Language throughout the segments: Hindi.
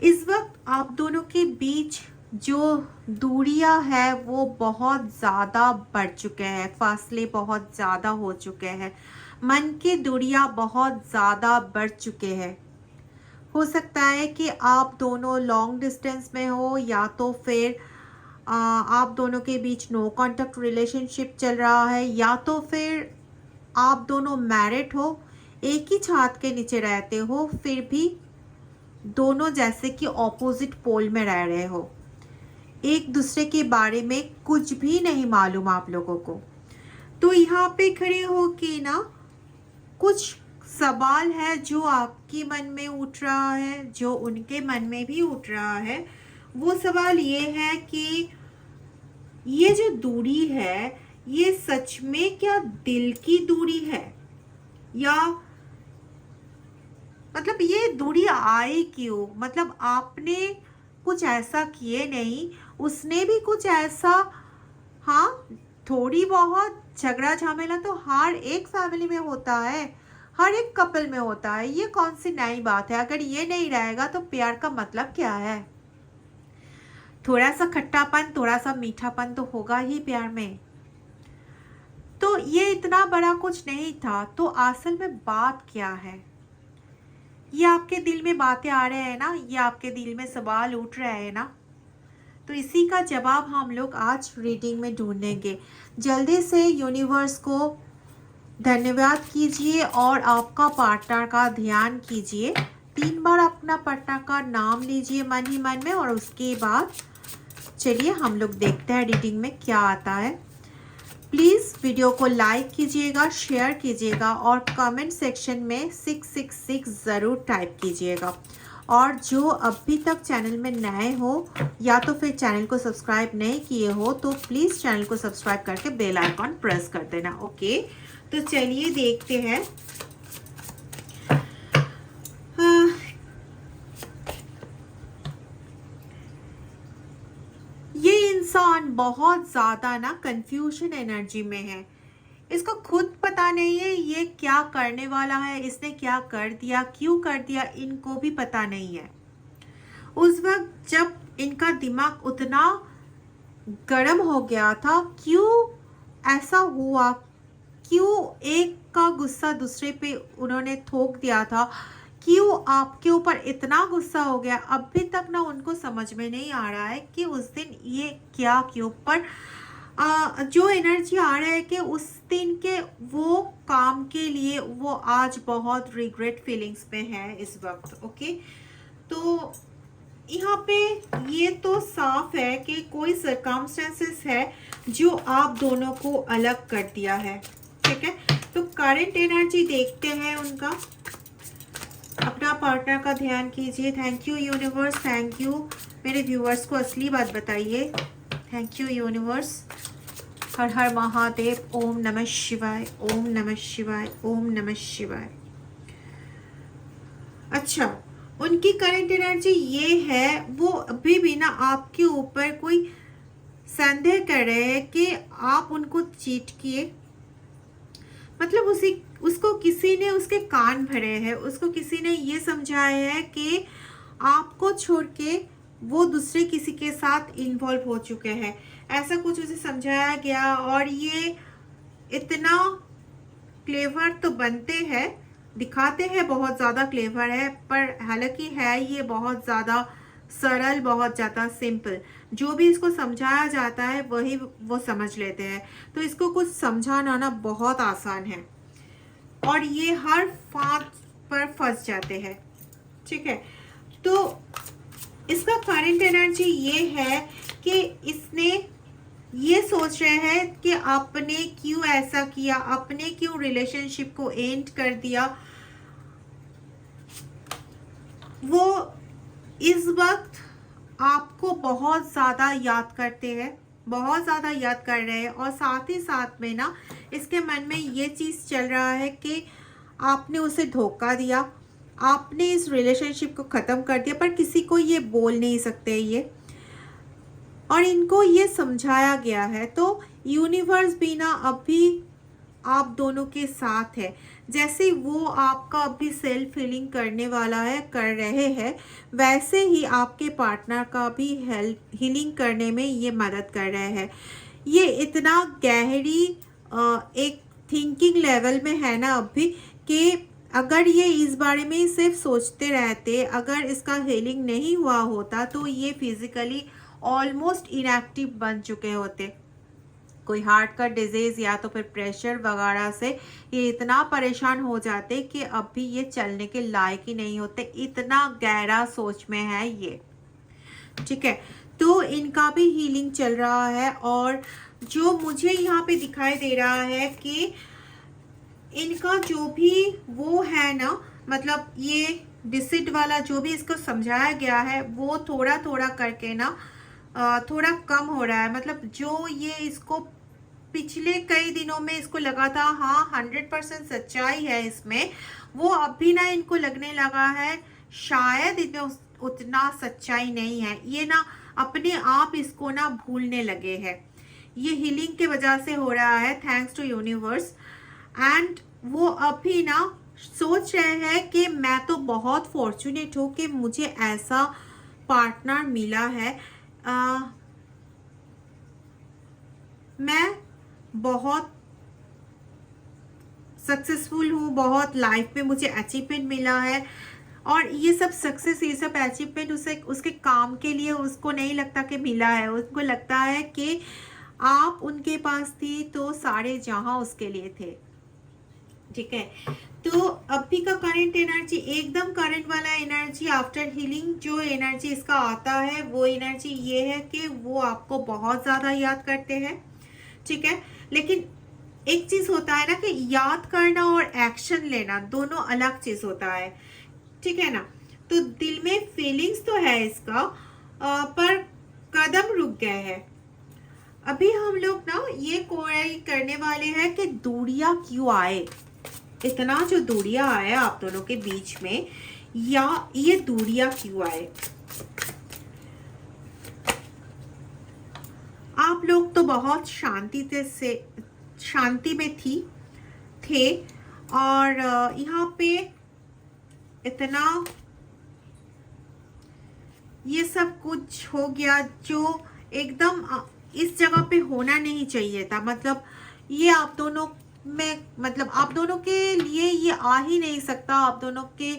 इस वक्त आप दोनों के बीच जो दूरियां है वो बहुत ज़्यादा बढ़ चुके हैं, फासले बहुत ज़्यादा हो चुके हैं, मन की दूरियां बहुत ज़्यादा बढ़ चुके हैं। हो सकता है कि आप दोनों लॉन्ग डिस्टेंस में हो, या तो फिर आप दोनों के बीच नो कांटेक्ट रिलेशनशिप चल रहा है, या तो फिर आप दोनों मैरिड हो, एक ही छत के नीचे रहते हो, फिर भी दोनों जैसे कि ऑपोजिट पोल में रह रहे हो, एक दूसरे के बारे में कुछ भी नहीं मालूम आप लोगों को। तो यहाँ पे खड़े हो के ना कुछ सवाल है जो आपके मन में उठ रहा है, जो उनके मन में भी उठ रहा है। वो सवाल ये है कि ये जो दूरी है, ये सच में क्या दिल की दूरी है, या मतलब ये दूरी आई क्यों? मतलब आपने कुछ ऐसा किए नहीं, उसने भी कुछ ऐसा। हाँ, थोड़ी बहुत झगड़ा झमेला तो हर एक फैमिली में होता है, हर एक कपल में होता है। ये कौन सी नई बात है? अगर ये नहीं रहेगा तो प्यार का मतलब क्या है? थोड़ा सा खट्टापन, थोड़ा सा मीठापन तो होगा ही प्यार में। तो ये इतना बड़ा कुछ नहीं था। तो असल में बात क्या है? ये आपके दिल में बातें आ रहे हैं ना, ये आपके दिल में सवाल उठ रहे हैं ना, तो इसी का जवाब हम लोग आज रीडिंग में ढूंढेंगे। जल्दी से यूनिवर्स को धन्यवाद कीजिए और आपका पार्टनर का ध्यान कीजिए। 3 बार अपना पार्टनर का नाम लीजिए मन ही मन में, और उसके बाद चलिए हम लोग देखते हैं रीडिंग में क्या आता है। प्लीज़ वीडियो को लाइक कीजिएगा, शेयर कीजिएगा और कमेंट सेक्शन में 666 ज़रूर टाइप कीजिएगा। और जो अभी तक चैनल में नए हो या तो फिर चैनल को सब्सक्राइब नहीं किए हो, तो प्लीज़ चैनल को सब्सक्राइब करके बेल आइकॉन प्रेस कर देना। ओके, तो चलिए देखते हैं। ये इंसान बहुत ज़्यादा ना कंफ्यूजन एनर्जी में है। इसको खुद पता नहीं है ये क्या करने वाला है, इसने क्या कर दिया, क्यों कर दिया, इनको भी पता नहीं है। उस वक्त जब इनका दिमाग उतना गर्म हो गया था, क्यों ऐसा हुआ, क्यों एक का गुस्सा दूसरे पे उन्होंने थोक दिया था, क्यों आपके ऊपर इतना गुस्सा हो गया, अभी तक ना उनको समझ में नहीं आ रहा है कि उस दिन ये क्या क्यों। पर जो एनर्जी आ रहा है कि उस दिन के वो काम के लिए वो आज बहुत रिग्रेट फीलिंग्स में है इस वक्त। ओके, तो यहाँ पे ये तो साफ है कि कोई सर्कमस्टेंसेस है जो आप दोनों को अलग कर दिया है। ठीक है, तो करंट एनर्जी देखते हैं उनका। अपना पार्टनर का ध्यान कीजिए। Thank you universe, thank you. मेरे व्यूअर्स को असली बात बताइए। Thank you universe. Har Har Mahadev. Om नमः शिवाय, ओम नमः शिवाय, ओम नमः शिवाय। अच्छा, उनकी करंट एनर्जी ये है, वो अभी भी ना आपके ऊपर कोई संदेह कर रहे हैं कि आप उनको चीट किए। मतलब उसको किसी ने उसके कान भरे हैं, उसको किसी ने ये समझाया है कि आपको छोड़ के वो दूसरे किसी के साथ इन्वॉल्व हो चुके हैं, ऐसा कुछ उसे समझाया गया। और ये इतना क्लेवर तो बनते हैं, दिखाते हैं बहुत ज़्यादा क्लेवर है, पर हालांकि है ये बहुत ज़्यादा सरल, बहुत ज़्यादा सिंपल। जो भी इसको समझाया जाता है वही वो समझ लेते हैं। तो इसको कुछ समझाना ना बहुत आसान है, और ये हर बात पर फंस जाते हैं। ठीक है, तो इसका करंट एनर्जी ये है कि इसने ये सोच रहे हैं कि आपने क्यों ऐसा किया, आपने क्यों रिलेशनशिप को एंड कर दिया। वो इस वक्त आपको बहुत ज़्यादा याद करते हैं, बहुत ज़्यादा याद कर रहे हैं, और साथ ही साथ में ना इसके मन में ये चीज़ चल रहा है कि आपने उसे धोखा दिया, आपने इस रिलेशनशिप को ख़त्म कर दिया, पर किसी को ये बोल नहीं सकते ये, और इनको ये समझाया गया है। तो यूनिवर्स भी ना अभी आप दोनों के साथ है। जैसे वो आपका अभी सेल्फ हीलिंग करने वाला है, कर रहे हैं, वैसे ही आपके पार्टनर का भी हेल्प हीलिंग करने में ये मदद कर रहे हैं। ये इतना गहरी एक थिंकिंग लेवल में है ना अभी, कि अगर ये इस बारे में ही सिर्फ सोचते रहते, अगर इसका हीलिंग नहीं हुआ होता तो ये फिजिकली ऑलमोस्ट इनएक्टिव बन चुके होते। कोई हार्ट का डिजीज या तो फिर प्रेशर वगैरह से ये इतना परेशान हो जाते कि अभी ये चलने के लायक ही नहीं होते। इतना गहरा सोच में है ये, ठीक है। तो इनका भी हीलिंग चल रहा है। और जो मुझे यहाँ पे दिखाई दे रहा है कि इनका जो भी वो है ना, मतलब ये डिसिट वाला जो भी इसको समझाया गया है वो थोड़ा थोड़ा करके ना थोड़ा कम हो रहा है। मतलब जो ये इसको पिछले कई दिनों में इसको लगा था हाँ 100% सच्चाई है इसमें, वो अभी ना इनको लगने लगा है शायद इसमें उतना सच्चाई नहीं है। ये ना अपने आप इसको ना भूलने लगे हैं। ये हीलिंग के वजह से हो रहा है, थैंक्स टू यूनिवर्स। एंड वो अभी ना सोच रहे हैं कि मैं तो बहुत फॉर्चुनेट हूँ कि मुझे ऐसा पार्टनर मिला है। मैं बहुत सक्सेसफुल हूँ, बहुत लाइफ में मुझे अचीवमेंट मिला है। और ये सब सक्सेस, ये सब अचीवमेंट उसके काम के लिए उसको नहीं लगता कि मिला है। उसको लगता है कि आप उनके पास थी तो सारे जहां उसके लिए थे, ठीक है। तो अभी का करंट एनर्जी एकदम करंट वाला एनर्जी आफ्टर हीलिंग, जो एनर्जी इसका आता है वो एनर्जी ये है कि वो आपको बहुत ज़्यादा याद करते हैं, ठीक है। लेकिन एक चीज़ होता है ना कि याद करना और एक्शन लेना दोनों अलग चीज़ होता है, ठीक है ना। तो दिल में फीलिंग्स तो है इसका, पर कदम रुक गए हैं। अभी हम लोग ना ये क्वेरी करने वाले हैं कि दूरियां क्यों आए, इतना जो दूरियां आए आप दोनों के बीच में, या ये दूरियां क्यों आए। आप लोग तो बहुत शांति में थे और यहाँ पे इतना ये सब कुछ हो गया जो एकदम इस जगह पे होना नहीं चाहिए था। मतलब ये आप दोनों में, मतलब आप दोनों के लिए ये आ ही नहीं सकता। आप दोनों के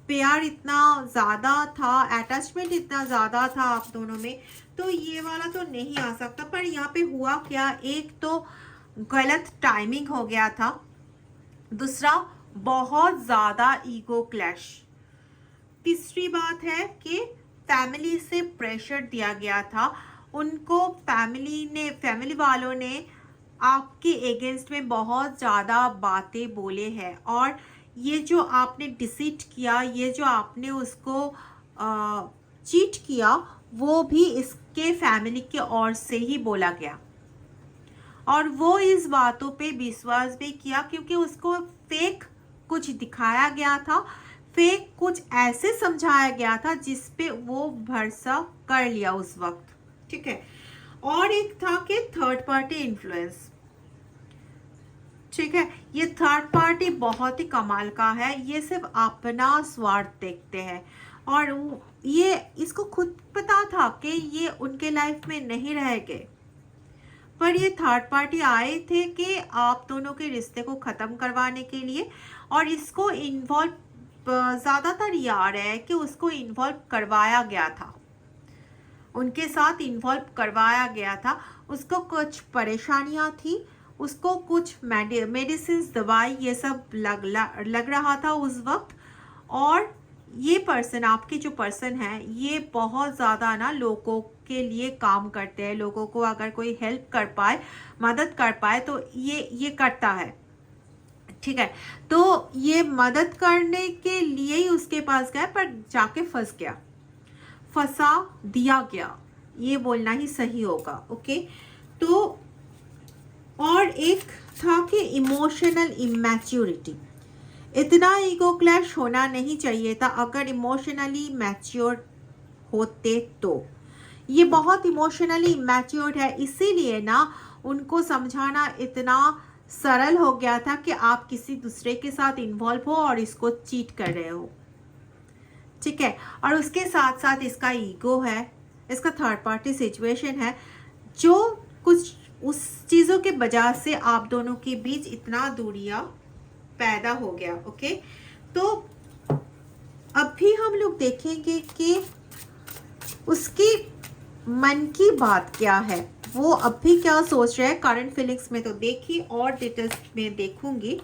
प्यार इतना ज़्यादा था, अटैचमेंट इतना ज़्यादा था आप दोनों में, तो ये वाला तो नहीं आ सकता। पर यहाँ पे हुआ क्या, एक तो गलत टाइमिंग हो गया था, दूसरा बहुत ज़्यादा ईगो क्लैश, तीसरी बात है कि फैमिली से प्रेशर दिया गया था उनको। फैमिली वालों ने आपके अगेंस्ट में बहुत ज़्यादा बातें बोले हैं। और ये जो आपने डिसीट किया, ये जो आपने उसको चीट किया, वो भी इसके फैमिली के ओर से ही बोला गया। और वो इस बातों पे विश्वास भी किया क्योंकि उसको फेक कुछ दिखाया गया था, फेक कुछ ऐसे समझाया गया था जिस पे वो भरोसा कर लिया उस वक्त, ठीक है। और एक था कि थर्ड पार्टी इन्फ्लुएंस, ठीक है। ये थर्ड पार्टी बहुत ही कमाल का है, ये सिर्फ अपना स्वार्थ देखते हैं। और ये इसको खुद पता था कि ये उनके लाइफ में नहीं रह गए, पर ये थर्ड पार्टी आए थे कि आप दोनों के रिश्ते को ख़त्म करवाने के लिए। और इसको इन्वॉल्व ज़्यादातर ये आ रहा है कि उसको इन्वॉल्व करवाया गया था, उनके साथ इन्वॉल्व करवाया गया था। उसको कुछ परेशानियां थी, उसको कुछ मेडिसिन, दवाई, ये सब लग रहा था उस वक्त। और ये पर्सन, आपके जो पर्सन है, ये बहुत ज़्यादा ना लोगों के लिए काम करते हैं। लोगों को अगर कोई हेल्प कर पाए, मदद कर पाए तो ये करता है, ठीक है। तो ये मदद करने के लिए ही उसके पास गया, पर जाके फंसा दिया गया, ये बोलना ही सही होगा, ओके। तो और एक था कि इमोशनल इमैच्योरिटी, इतना ईगो क्लैश होना नहीं चाहिए था। अगर इमोशनली मैच्योर होते तो, ये बहुत इमोशनली इमैच्योर है, इसीलिए ना उनको समझाना इतना सरल हो गया था कि आप किसी दूसरे के साथ इन्वॉल्व हो और इसको चीट कर रहे हो, ठीक है। और उसके साथ साथ इसका ईगो है, इसका थर्ड पार्टी सिचुएशन है, जो कुछ उस चीज़ों के वजह से आप दोनों के बीच इतना दूरियां पैदा हो गया। ओके, तो अभी हम लोग देखेंगे कि उसकी मन की बात क्या है, वो अभी क्या सोच रहा है। करंट फीलिंग्स में तो देखिए, और डिटेल्स में देखूंगी।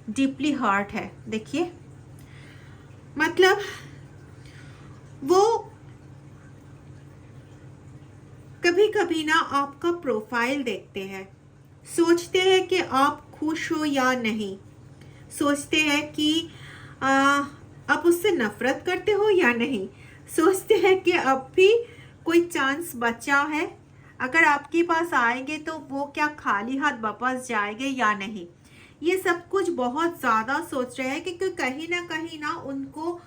डीपली हर्ट है, देखिए, मतलब वो कभी कभी ना आपका प्रोफाइल देखते हैं, सोचते हैं कि आप खुश हो या नहीं, सोचते हैं कि आप उससे नफरत करते हो या नहीं, सोचते हैं कि अब भी कोई चांस बचा है, अगर आपके पास आएंगे तो वो क्या खाली हाथ वापस जाएंगे या नहीं। ये सब कुछ बहुत ज़्यादा सोच रहे हैं, क्योंकि कहीं ना उनको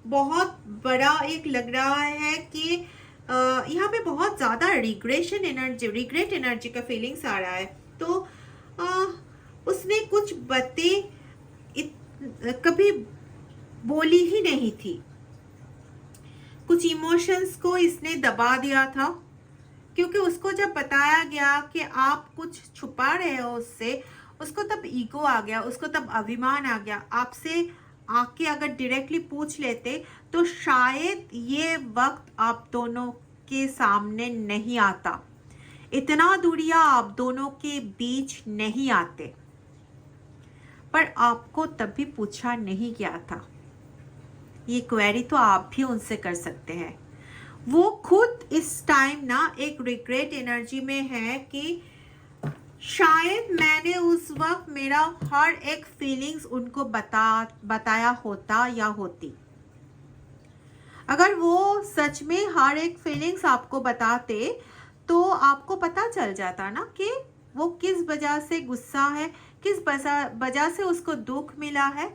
बहुत बड़ा एक लग रहा है कि यहाँ पे बहुत ज़्यादा रिग्रेट एनर्जी का फीलिंग्स आ रहा है। तो उसने कुछ बातें कभी बोली ही नहीं थी, कुछ इमोशंस को इसने दबा दिया था, क्योंकि उसको जब बताया गया कि आप कुछ छुपा रहे हो उससे, उसको तब ईगो आ गया, उसको तब अभिमान आ गया। आपसे आके अगर डायरेक्टली पूछ लेते तो शायद ये वक्त आप दोनों के सामने नहीं आता, इतना दूरियां आप दोनों के बीच नहीं आते, पर आपको तब भी पूछा नहीं गया था। ये क्वेरी तो आप भी उनसे कर सकते हैं। वो खुद इस टाइम ना एक रिग्रेट एनर्जी में है कि शायद मैंने उस वक्त मेरा हर एक फीलिंग्स उनको बताया होता या होती। अगर वो सच में हर एक फीलिंग्स आपको बताते तो आपको पता चल जाता ना कि वो किस वजह से गुस्सा है, किस वजह से उसको दुख मिला है।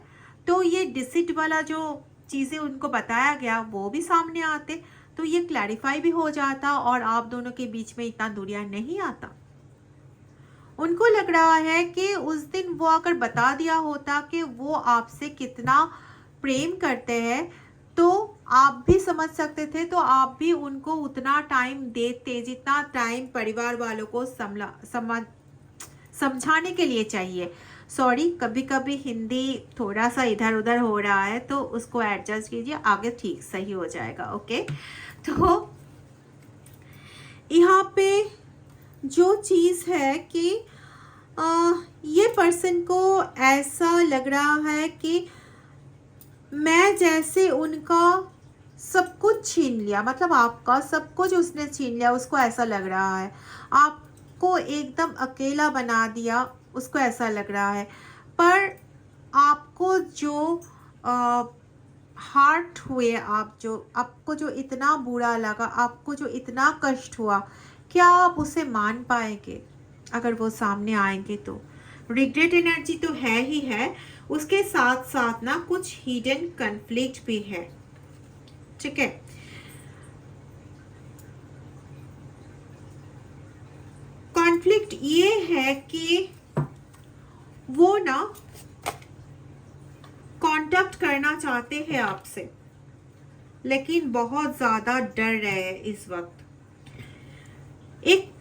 तो ये डिसिट वाला जो चीज़ें उनको बताया गया वो भी सामने आते, तो ये क्लैरिफाई भी हो जाता और आप दोनों के बीच में इतना दूरियां नहीं आता। उनको लग रहा है कि उस दिन वो अगर बता दिया होता कि वो आपसे कितना प्रेम करते हैं तो आप भी समझ सकते थे, तो आप भी उनको उतना टाइम देते जितना टाइम परिवार वालों को समझाने के लिए चाहिए। सॉरी, कभी कभी हिंदी थोड़ा सा इधर उधर हो रहा है तो उसको एडजस्ट कीजिए, आगे ठीक सही हो जाएगा। ओके, तो यहाँ पे जो चीज़ है कि ये पर्सन को ऐसा लग रहा है कि मैं जैसे उनका सब कुछ छीन लिया, मतलब आपका सब कुछ उसने छीन लिया, उसको ऐसा लग रहा है। आपको एकदम अकेला बना दिया, उसको ऐसा लग रहा है। पर आपको जो हार्ट हुए, आपको जो इतना बुरा लगा, आपको जो इतना कष्ट हुआ, क्या आप उसे मान पाएंगे अगर वो सामने आएंगे? तो रिग्रेट एनर्जी तो है ही है, उसके साथ साथ ना कुछ हिडन कन्फ्लिक्ट भी है, ठीक है। कॉन्फ्लिक्ट ये है कि वो ना कांटेक्ट करना चाहते हैं आपसे, लेकिन बहुत ज्यादा डर रहे हैं इस वक्त। एक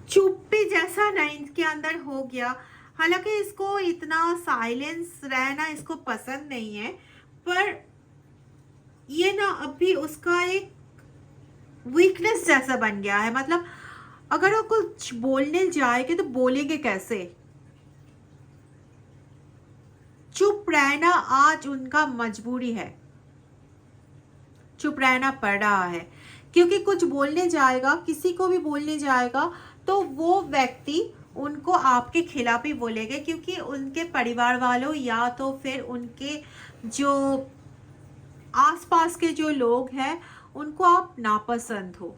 चुप्पी जैसा ना इनके अंदर हो गया। हालांकि इसको इतना साइलेंस रहना इसको पसंद नहीं है, पर ये ना अभी उसका एक वीकनेस जैसा बन गया है। मतलब अगर वो कुछ बोलने जाएंगे तो बोलेंगे कैसे? चुप रहना आज उनका मजबूरी है, चुप रहना पड़ रहा है, क्योंकि कुछ बोलने जाएगा, किसी को भी बोलने जाएगा तो वो व्यक्ति उनको आपके खिलाफ ही बोलेंगे, क्योंकि उनके परिवार वालों या तो फिर उनके जो आसपास के जो लोग हैं उनको आप नापसंद हो।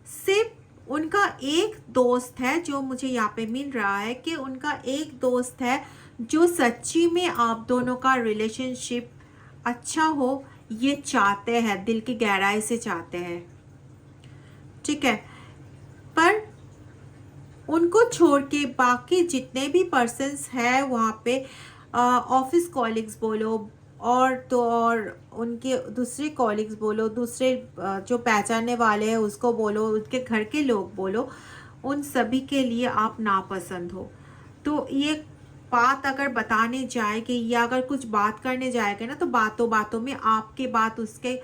सिर्फ उनका एक दोस्त है जो मुझे यहाँ पे मिल रहा है कि उनका एक दोस्त है जो सच्ची में आप दोनों का रिलेशनशिप अच्छा हो, ये चाहते हैं, दिल की गहराई से चाहते हैं, ठीक है। पर उनको छोड़ के बाकी जितने भी पर्सन्स हैं वहाँ पे, ऑफिस कॉलिग्स बोलो और तो और उनके दूसरे कॉलिग्स बोलो, दूसरे जो पहचानने वाले हैं उसको बोलो, उनके घर के लोग बोलो, उन सभी के लिए आप नापसंद हो। तो ये बात अगर बताने जाएगी या अगर कुछ बात करने जाएगा ना, तो बातों बातों में आपके बात उसके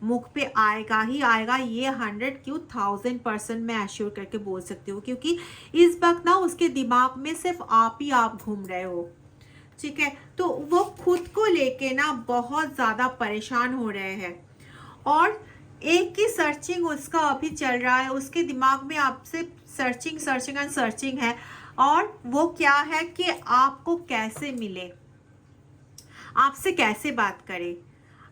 मुख पे आएगा ही आएगा। ये 100 क्यों 1000% मैं एश्योर करके बोल सकती हूँ, क्योंकि इस वक्त ना उसके दिमाग में सिर्फ आप ही आप घूम रहे हो, ठीक है। तो वो खुद को लेके ना बहुत ज़्यादा परेशान हो रहे हैं और एक ही सर्चिंग उसका अभी चल रहा है, उसके दिमाग में आपसे सर्चिंग सर्चिंग एंड सर्चिंग है। और वो क्या है कि आपको कैसे मिले, आपसे कैसे बात करे,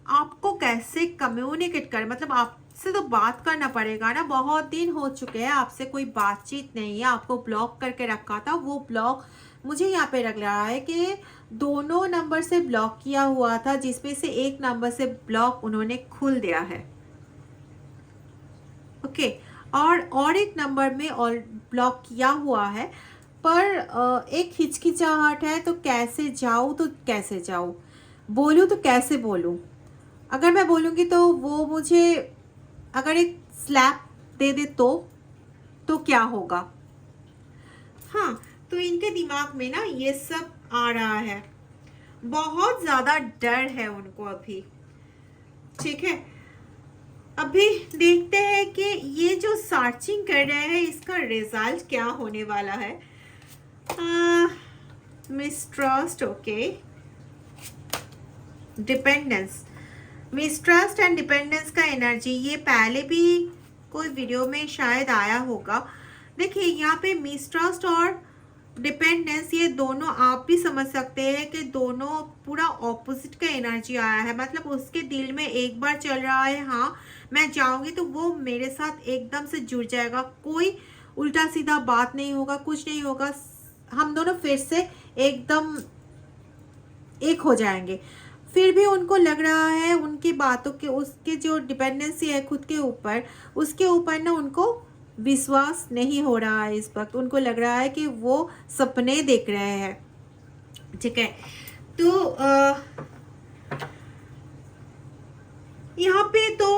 आपको कैसे कम्युनिकेट करे। मतलब आपसे तो बात करना पड़ेगा ना, बहुत दिन हो चुके हैं आपसे कोई बातचीत नहीं है, आपको ब्लॉक करके रखा था। वो ब्लॉक मुझे यहाँ पे लग रहा है कि दोनों नंबर से ब्लॉक किया हुआ था, जिसमें से एक नंबर से ब्लॉक उन्होंने खुल दिया है, ओके। और एक नंबर में और ब्लॉक किया हुआ है, पर एक हिचकिचाहट है। तो कैसे जाऊँ तो कैसे जाऊँ, बोलूँ तो कैसे बोलूँ। अगर मैं बोलूँगी तो वो मुझे अगर एक स्लैप दे दे तो क्या होगा। हाँ, तो इनके दिमाग में ना ये सब आ रहा है, बहुत ज़्यादा डर है उनको अभी, ठीक है। अभी देखते हैं कि ये जो सर्चिंग कर रहे हैं इसका रिजल्ट क्या होने वाला है। Mistrust, okay, dependence, mistrust and dependence का एनर्जी, ये पहले भी कोई वीडियो में शायद आया होगा। देखिए यहाँ पे मिसट्रस्ट और डिपेंडेंस, ये दोनों आप भी समझ सकते हैं कि दोनों पूरा ऑपोजिट का एनर्जी आया है। मतलब उसके दिल में एक बार चल रहा है हाँ मैं जाऊंगी तो वो मेरे साथ एकदम से जुड़ जाएगा, कोई उल्टा सीधा बात नहीं होगा, कुछ नहीं होगा, हम दोनों फिर से एकदम एक हो जाएंगे। फिर भी उनको लग रहा है उनकी बातों के, उसके जो डिपेंडेंसी है खुद के ऊपर, उसके ऊपर ना उनको विश्वास नहीं हो रहा है इस वक्त। उनको लग रहा है कि वो सपने देख रहे हैं, ठीक है। तो यहाँ पे तो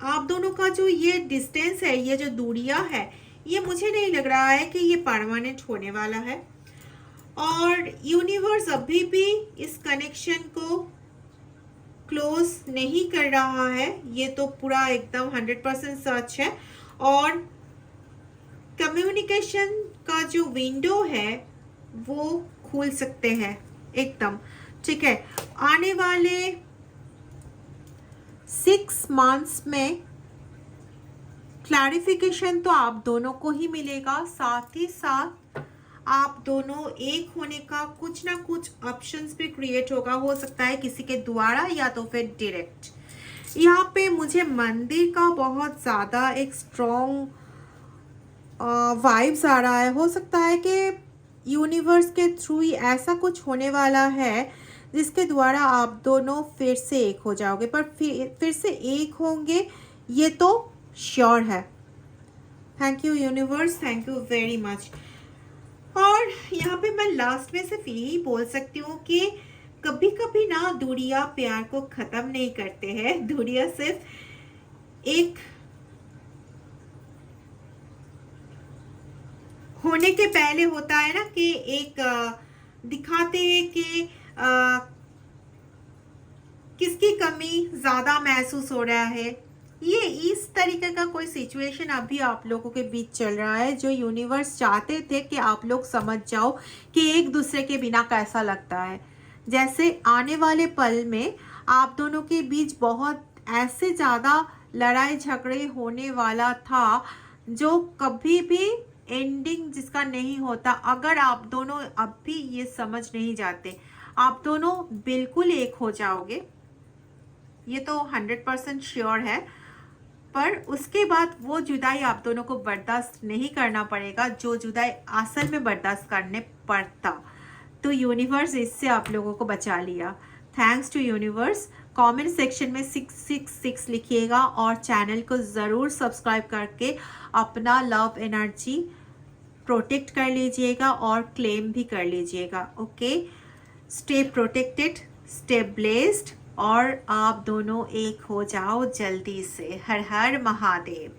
आप दोनों का जो ये डिस्टेंस है, ये जो दूरियां है, ये मुझे नहीं लग रहा है कि ये परमानेंट होने वाला है। और यूनिवर्स अभी भी इस कनेक्शन को क्लोज नहीं कर रहा है, ये तो पूरा एकदम 100% सच है। और कम्युनिकेशन का जो विंडो है वो खुल सकते हैं एकदम, ठीक है। आने वाले 6 मंथ्स में क्लैरिफिकेशन तो आप दोनों को ही मिलेगा, साथ ही साथ आप दोनों एक होने का कुछ ना कुछ ऑप्शंस भी क्रिएट होगा, हो सकता है किसी के द्वारा या तो फिर डायरेक्ट। यहाँ पे मुझे मंदिर का बहुत ज़्यादा एक स्ट्रॉन्ग वाइब्स आ रहा है। हो सकता है कि यूनिवर्स के थ्रू ही ऐसा कुछ होने वाला है जिसके द्वारा आप दोनों फिर से एक हो जाओगे, पर फिर से एक होंगे ये तो श्योर है। Thank you universe, thank you very much. और यहाँ पे मैं लास्ट में सिर्फ यही बोल सकती हूँ कि कभी कभी ना दूरियां प्यार को ख़त्म नहीं करते हैं, दूरियां सिर्फ एक होने के पहले होता है ना कि एक दिखाते हैं कि किसकी कमी ज़्यादा महसूस हो रहा है। ये इस तरीके का कोई सिचुएशन अभी आप लोगों के बीच चल रहा है, जो यूनिवर्स चाहते थे कि आप लोग समझ जाओ कि एक दूसरे के बिना कैसा लगता है। जैसे आने वाले पल में आप दोनों के बीच बहुत ऐसे ज़्यादा लड़ाई झगड़े होने वाला था जो कभी भी एंडिंग जिसका नहीं होता, अगर आप दोनों अब भी ये समझ नहीं जाते। आप दोनों बिल्कुल एक हो जाओगे, ये तो 100% श्योर है। पर उसके बाद वो जुदाई आप दोनों को बर्दाश्त नहीं करना पड़ेगा, जो जुदाई असल में बर्दाश्त करने पड़ता। तो यूनिवर्स इससे आप लोगों को बचा लिया, thanks to universe. Comment section में 666 लिखिएगा और चैनल को ज़रूर सब्सक्राइब करके अपना लव एनर्जी प्रोटेक्ट कर लीजिएगा और क्लेम भी कर लीजिएगा। Okay, stay protected, stay blessed, और आप दोनों एक हो जाओ जल्दी से। हर हर महादेव।